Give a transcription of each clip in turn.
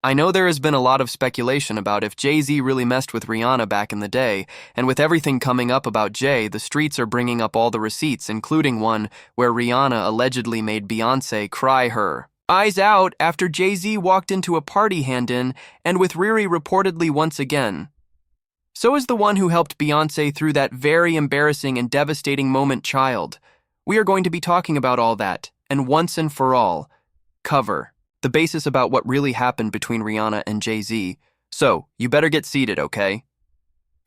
I know there has been a lot of speculation about if Jay-Z really messed with Rihanna back in the day, and with everything coming up about Jay, the streets are bringing up all the receipts, including one where Rihanna allegedly made Beyoncé cry her eyes out after Jay-Z walked into a party hand-in and with Riri reportedly once again. So is the one who helped Beyoncé through that very embarrassing and devastating moment, Child. We are going to be talking about all that, and once and for all, cover the basis about what really happened between Rihanna and Jay-Z. So, you better get seated, okay?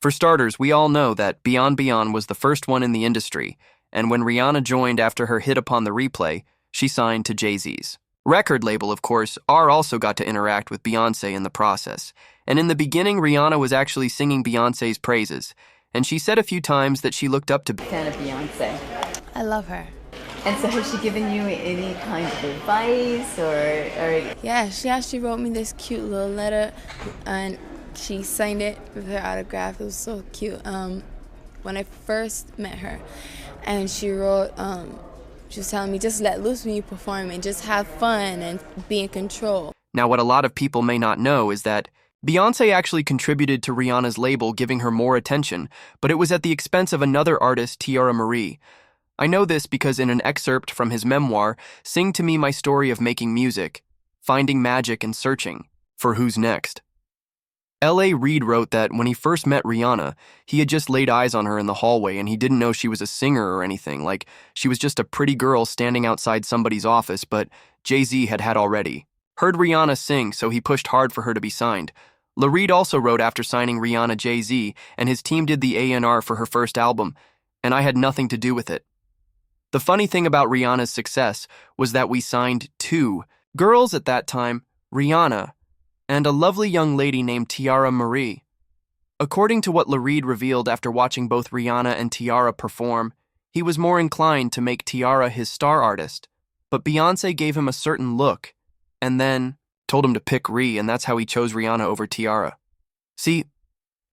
For starters, we all know that Beyonce was the first one in the industry, and when Rihanna joined after her hit upon the replay, she signed to Jay-Z's record label. Of course, R also got to interact with Beyoncé in the process. And in the beginning, Rihanna was actually singing Beyoncé's praises, and she said a few times that she looked up to Fan of Beyonce. I love her. And so has she given you any kind of advice or... Yeah, she actually wrote me this cute little letter, and she signed it with her autograph. It was so cute. When I first met her, and she wrote, she was telling me, just let loose when you perform and just have fun and be in control. Now, what a lot of people may not know is that Beyoncé actually contributed to Rihanna's label, giving her more attention, but it was at the expense of another artist, Tiara Marie. I know this because in an excerpt from his memoir, Sing to Me My Story of Making Music, Finding Magic and Searching for Who's Next, L.A. Reid wrote that when he first met Rihanna, he had just laid eyes on her in the hallway and he didn't know she was a singer or anything, like she was just a pretty girl standing outside somebody's office, but Jay-Z had already heard Rihanna sing, so he pushed hard for her to be signed. Reid also wrote after signing Rihanna, Jay-Z and his team did the A&R for her first album, and I had nothing to do with it. The funny thing about Rihanna's success was that we signed two girls at that time, Rihanna and a lovely young lady named Tiara Marie. According to what Reid revealed after watching both Rihanna and Tiara perform, he was more inclined to make Tiara his star artist, but Beyoncé gave him a certain look and then told him to pick Ree, and that's how he chose Rihanna over Tiara. See,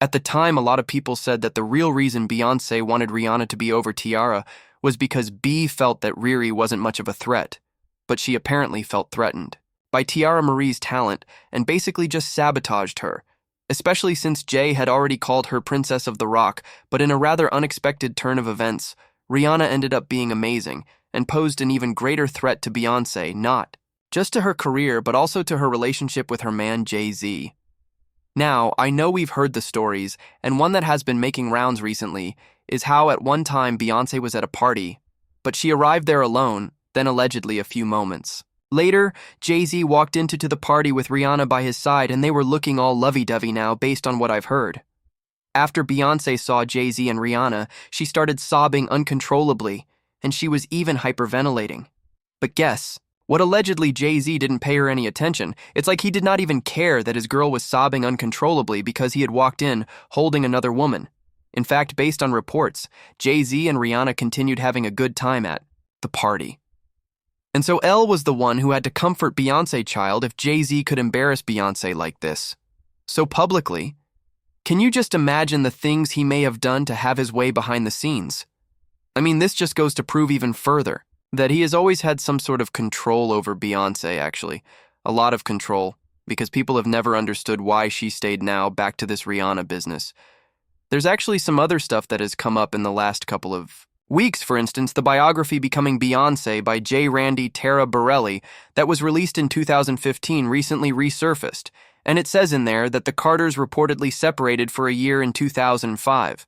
at the time, a lot of people said that the real reason Beyoncé wanted Rihanna to be over Tiara was because B felt that Riri wasn't much of a threat, but she apparently felt threatened by Tiara Marie's talent and basically just sabotaged her, especially since Jay had already called her Princess of the Rock, but in a rather unexpected turn of events, Rihanna ended up being amazing and posed an even greater threat to Beyoncé, not just to her career, but also to her relationship with her man Jay-Z. Now, I know we've heard the stories, and one that has been making rounds recently is how at one time Beyoncé was at a party, but she arrived there alone, then allegedly a few moments later, Jay-Z walked into the party with Rihanna by his side and they were looking all lovey-dovey now based on what I've heard. After Beyoncé saw Jay-Z and Rihanna, she started sobbing uncontrollably, and she was even hyperventilating. But guess what? Allegedly, Jay-Z didn't pay her any attention. It's like he did not even care that his girl was sobbing uncontrollably because he had walked in holding another woman. In fact, based on reports, Jay-Z and Rihanna continued having a good time at the party. And so Elle was the one who had to comfort Beyoncé, Child, if Jay-Z could embarrass Beyoncé like this so publicly. Can you just imagine the things he may have done to have his way behind the scenes? I mean, this just goes to prove even further that he has always had some sort of control over Beyoncé, actually. A lot of control, because people have never understood why she stayed now back to this Rihanna business. There's actually some other stuff that has come up in the last couple of weeks. For instance, the biography Becoming Beyoncé by J. Randy Tara Borelli that was released in 2015 recently resurfaced, and it says in there that the Carters reportedly separated for a year in 2005.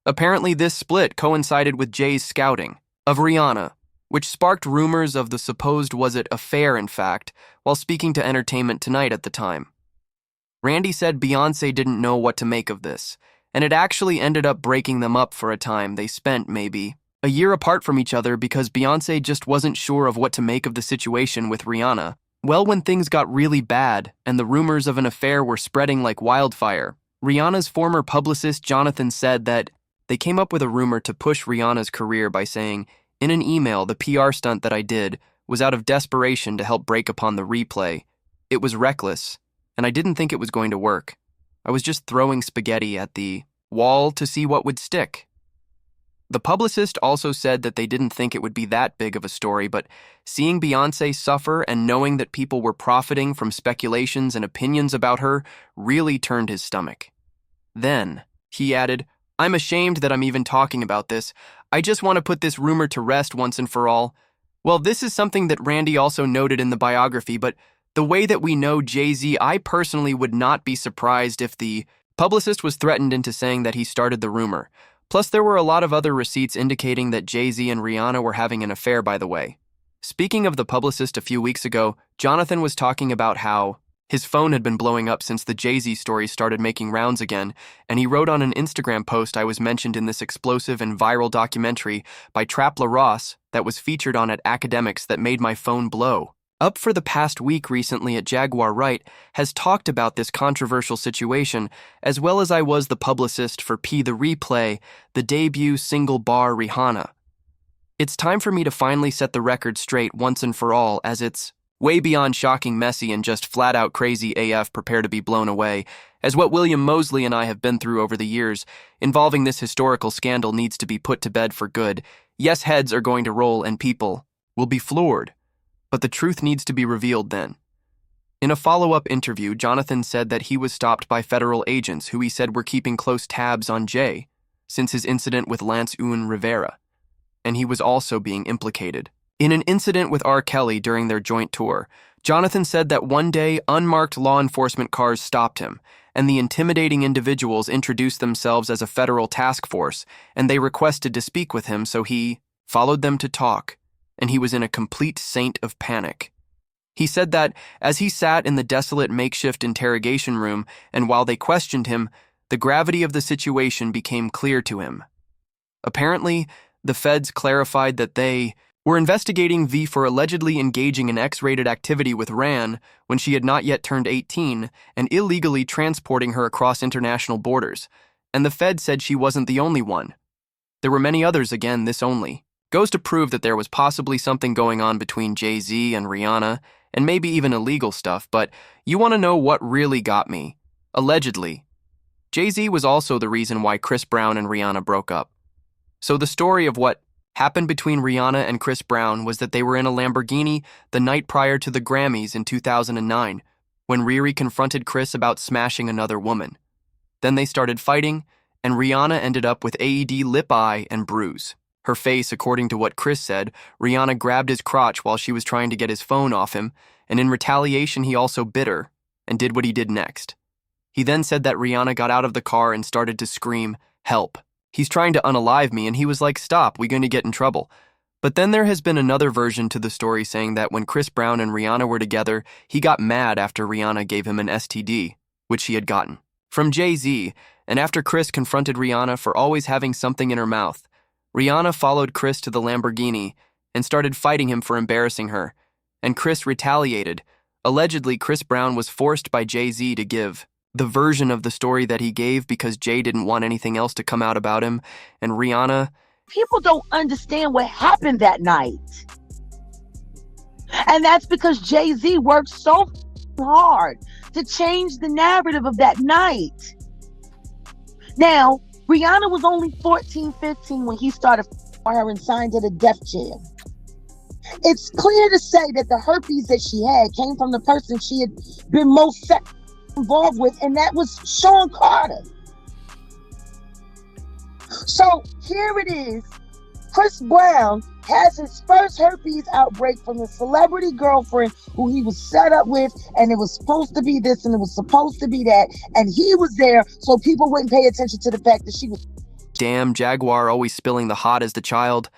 Apparently, this split coincided with Jay's scouting of Rihanna, which sparked rumors of the supposed affair, in fact, while speaking to Entertainment Tonight at the time. Randy said Beyoncé didn't know what to make of this, and it actually ended up breaking them up for a time. They spent maybe a year apart from each other because Beyoncé just wasn't sure of what to make of the situation with Rihanna. Well, when things got really bad and the rumors of an affair were spreading like wildfire, Rihanna's former publicist Jonathan said that they came up with a rumor to push Rihanna's career by saying, in an email, the PR stunt that I did was out of desperation to help break upon the replay. It was reckless, and I didn't think it was going to work. I was just throwing spaghetti at the wall to see what would stick. The publicist also said that they didn't think it would be that big of a story, but seeing Beyoncé suffer and knowing that people were profiting from speculations and opinions about her really turned his stomach. Then, he added, "I'm ashamed that I'm even talking about this. I just want to put this rumor to rest once and for all." Well, this is something that Randy also noted in the biography, but the way that we know Jay-Z, I personally would not be surprised if the publicist was threatened into saying that he started the rumor. Plus, there were a lot of other receipts indicating that Jay-Z and Rihanna were having an affair, by the way. Speaking of the publicist a few weeks ago, Jonathan was talking about how his phone had been blowing up since the Jay-Z story started making rounds again, and he wrote on an Instagram post I was mentioned in this explosive and viral documentary by Trapla Ross that was featured on at Academics that made my phone blow. Up for the past week recently at Jaguar Wright has talked about this controversial situation, as well as I was the publicist for P The Replay, the debut single bar Rihanna. It's time for me to finally set the record straight once and for all, as it's way beyond shocking, messy, and just flat-out crazy AF. Prepare to be blown away, as what William Mosley and I have been through over the years involving this historical scandal needs to be put to bed for good. Yes, heads are going to roll and people will be floored. But the truth needs to be revealed then. In a follow-up interview, Jonathan said that he was stopped by federal agents who he said were keeping close tabs on Jay since his incident with Lance Ewan Rivera, and he was also being implicated. In an incident with R. Kelly during their joint tour, Jonathan said that one day unmarked law enforcement cars stopped him, and the intimidating individuals introduced themselves as a federal task force, and they requested to speak with him, so he followed them to talk. And he was in a complete saint of panic. He said that as he sat in the desolate makeshift interrogation room and while they questioned him, the gravity of the situation became clear to him. Apparently, the feds clarified that they were investigating V for allegedly engaging in X-rated activity with Ran when she had not yet turned 18 and illegally transporting her across international borders, and the feds said she wasn't the only one. There were many others. Again, this only goes to prove that there was possibly something going on between Jay-Z and Rihanna, and maybe even illegal stuff, but you want to know what really got me? Allegedly, Jay-Z was also the reason why Chris Brown and Rihanna broke up. So the story of what happened between Rihanna and Chris Brown was that they were in a Lamborghini the night prior to the Grammys in 2009, when Riri confronted Chris about smashing another woman. Then they started fighting, and Rihanna ended up with AED lip eye and bruise. Her face, according to what Chris said, Rihanna grabbed his crotch while she was trying to get his phone off him, and in retaliation he also bit her, and did what he did next. He then said that Rihanna got out of the car and started to scream, "Help. He's trying to unalive me," and he was like, "Stop, we're going to get in trouble." But then there has been another version to the story saying that when Chris Brown and Rihanna were together, he got mad after Rihanna gave him an STD, which she had gotten from Jay-Z, and after Chris confronted Rihanna for always having something in her mouth, Rihanna followed Chris to the Lamborghini and started fighting him for embarrassing her, and Chris retaliated. Allegedly, Chris Brown was forced by Jay-Z to give the version of the story that he gave because Jay didn't want anything else to come out about him, and Rihanna... People don't understand what happened that night. And that's because Jay-Z worked so hard to change the narrative of that night. Now, Rihanna was only 14, 15 when he started her and signed to the Def Jam. It's clear to say that the herpes that she had came from the person she had been most involved with, and that was Sean Carter. So here it is. Chris Brown has his first herpes outbreak from his celebrity girlfriend who he was set up with, and it was supposed to be this and it was supposed to be that, and he was there so people wouldn't pay attention to the fact that she was... Damn, Jaguar always spilling the hot as the child.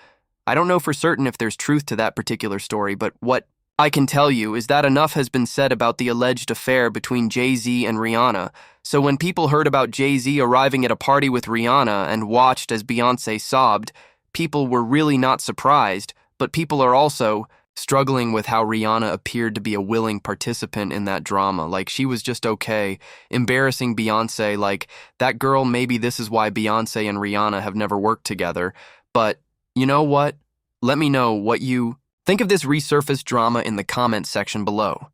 I don't know for certain if there's truth to that particular story, but what I can tell you is that enough has been said about the alleged affair between Jay-Z and Rihanna, so when people heard about Jay-Z arriving at a party with Rihanna and watched as Beyoncé sobbed, people were really not surprised, but people are also struggling with how Rihanna appeared to be a willing participant in that drama. Like, she was just okay, embarrassing Beyoncé, like, that girl, maybe this is why Beyoncé and Rihanna have never worked together. But, you know what? Let me know what you think of this resurfaced drama in the comments section below.